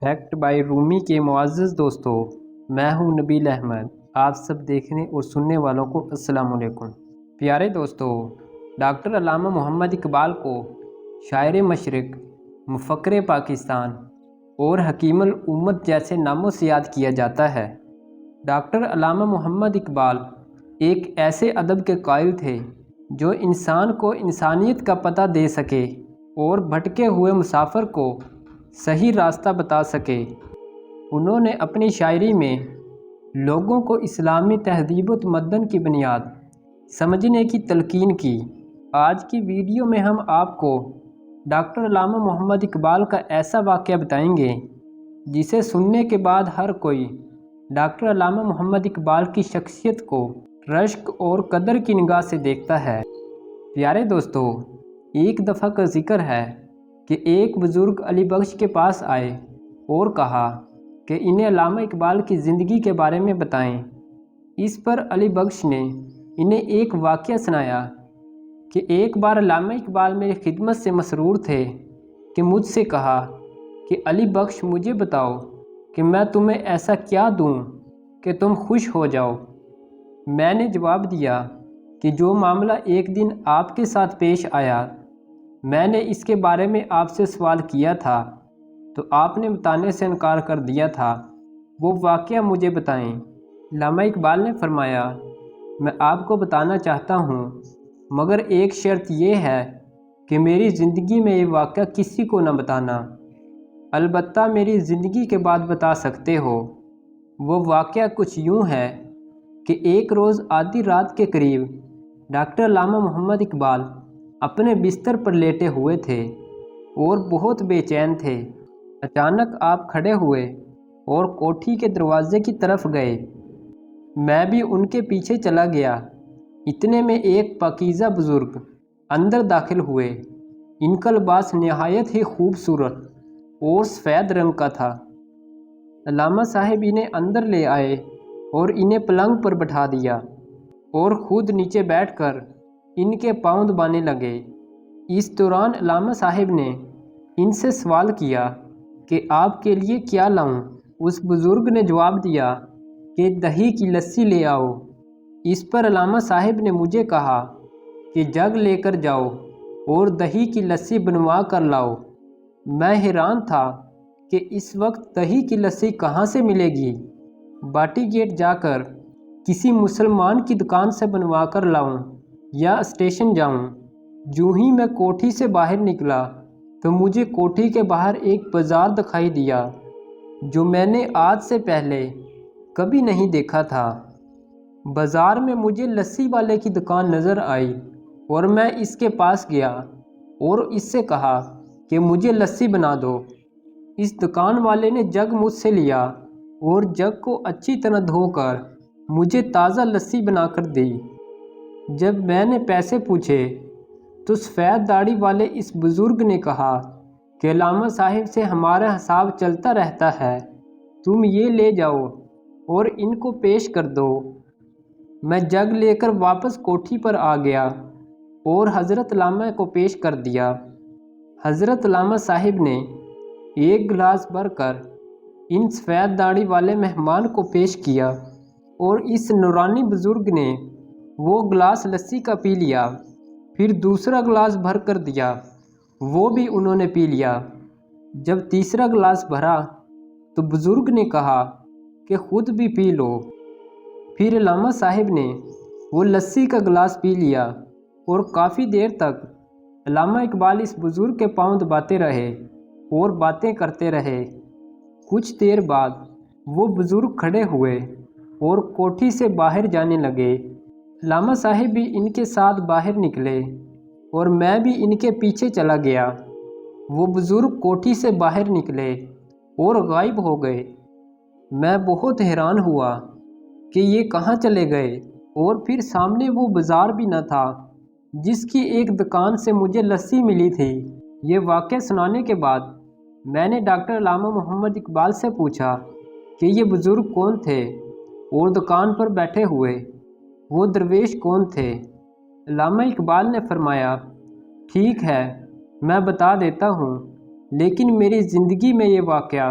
Fact by رومی کے معزز دوستوں، میں ہوں نبیل احمد۔ آپ سب دیکھنے اور سننے والوں کو السلام علیکم۔ پیارے دوستوں، ڈاکٹر علامہ محمد اقبال کو شاعر مشرق، مفکر پاکستان اور حکیم الامت جیسے ناموں سے یاد کیا جاتا ہے۔ ڈاکٹر علامہ محمد اقبال ایک ایسے ادب کے قائل تھے جو انسان کو انسانیت کا پتہ دے سکے اور بھٹکے ہوئے مسافر کو صحیح راستہ بتا سکے۔ انہوں نے اپنی شاعری میں لوگوں کو اسلامی تہذیب و تمدن کی بنیاد سمجھنے کی تلقین کی۔ آج کی ویڈیو میں ہم آپ کو ڈاکٹر علامہ محمد اقبال کا ایسا واقعہ بتائیں گے جسے سننے کے بعد ہر کوئی ڈاکٹر علامہ محمد اقبال کی شخصیت کو رشک اور قدر کی نگاہ سے دیکھتا ہے۔ پیارے دوستو، ایک دفعہ کا ذکر ہے کہ ایک بزرگ علی بخش کے پاس آئے اور کہا کہ انہیں علامہ اقبال کی زندگی کے بارے میں بتائیں۔ اس پر علی بخش نے انہیں ایک واقعہ سنایا کہ ایک بار علامہ اقبال میری خدمت سے مسرور تھے کہ مجھ سے کہا کہ علی بخش مجھے بتاؤ کہ میں تمہیں ایسا کیا دوں کہ تم خوش ہو جاؤ۔ میں نے جواب دیا کہ جو معاملہ ایک دن آپ کے ساتھ پیش آیا، میں نے اس کے بارے میں آپ سے سوال کیا تھا تو آپ نے بتانے سے انکار کر دیا تھا، وہ واقعہ مجھے بتائیں۔ علامہ اقبال نے فرمایا، میں آپ کو بتانا چاہتا ہوں، مگر ایک شرط یہ ہے کہ میری زندگی میں یہ واقعہ کسی کو نہ بتانا۔ البتہ میری زندگی کے بعد بتا سکتے ہو۔ وہ واقعہ کچھ یوں ہے کہ ایک روز آدھی رات کے قریب ڈاکٹر علامہ محمد اقبال اپنے بستر پر لیٹے ہوئے تھے اور بہت بے چین تھے۔ اچانک آپ کھڑے ہوئے اور کوٹھی کے دروازے کی طرف گئے۔ میں بھی ان کے پیچھے چلا گیا۔ اتنے میں ایک پاکیزہ بزرگ اندر داخل ہوئے۔ ان کا لباس نہایت ہی خوبصورت اور سفید رنگ کا تھا۔ علامہ صاحب انہیں اندر لے آئے اور انہیں پلنگ پر بٹھا دیا اور خود نیچے بیٹھ کر ان کے پاؤں دبانے لگے۔ اس دوران علامہ صاحب نے ان سے سوال کیا کہ آپ کے لیے کیا لاؤں؟ اس بزرگ نے جواب دیا کہ دہی کی لسی لے آؤ۔ اس پر علامہ صاحب نے مجھے کہا کہ جگ لے کر جاؤ اور دہی کی لسی بنوا کر لاؤ۔ میں حیران تھا کہ اس وقت دہی کی لسی کہاں سے ملے گی؟ باٹی گیٹ جا کر کسی مسلمان کی دکان سے بنوا کر لاؤں یا اسٹیشن جاؤں؟ جو ہی میں کوٹھی سے باہر نکلا تو مجھے کوٹھی کے باہر ایک بازار دکھائی دیا جو میں نے آج سے پہلے کبھی نہیں دیکھا تھا۔ بازار میں مجھے لسی والے کی دکان نظر آئی اور میں اس کے پاس گیا اور اس سے کہا کہ مجھے لسی بنا دو۔ اس دکان والے نے جگ مجھ سے لیا اور جگ کو اچھی طرح دھو کر مجھے تازہ لسی بنا کر دی۔ جب میں نے پیسے پوچھے تو سفید داڑھی والے اس بزرگ نے کہا کہ علامہ صاحب سے ہمارا حساب چلتا رہتا ہے، تم یہ لے جاؤ اور ان کو پیش کر دو۔ میں جگ لے کر واپس کوٹھی پر آ گیا اور حضرت علامہ کو پیش کر دیا۔ حضرت علامہ صاحب نے ایک گلاس بھر کر ان سفید داڑھی والے مہمان کو پیش کیا اور اس نورانی بزرگ نے وہ گلاس لسی کا پی لیا، پھر دوسرا گلاس بھر کر دیا، وہ بھی انہوں نے پی لیا۔ جب تیسرا گلاس بھرا تو بزرگ نے کہا کہ خود بھی پی لو۔ پھر علامہ صاحب نے وہ لسی کا گلاس پی لیا اور کافی دیر تک علامہ اقبال اس بزرگ کے پاؤں دباتے رہے اور باتیں کرتے رہے۔ کچھ دیر بعد وہ بزرگ کھڑے ہوئے اور کوٹھی سے باہر جانے لگے۔ علامہ صاحب بھی ان کے ساتھ باہر نکلے اور میں بھی ان کے پیچھے چلا گیا۔ وہ بزرگ کوٹھی سے باہر نکلے اور غائب ہو گئے۔ میں بہت حیران ہوا کہ یہ کہاں چلے گئے اور پھر سامنے وہ بازار بھی نہ تھا جس کی ایک دکان سے مجھے لسی ملی تھی۔ یہ واقعہ سنانے کے بعد میں نے ڈاکٹر علامہ محمد اقبال سے پوچھا کہ یہ بزرگ کون تھے اور دکان پر بیٹھے ہوئے وہ درویش کون تھے؟ علامہ اقبال نے فرمایا، ٹھیک ہے میں بتا دیتا ہوں، لیکن میری زندگی میں یہ واقعہ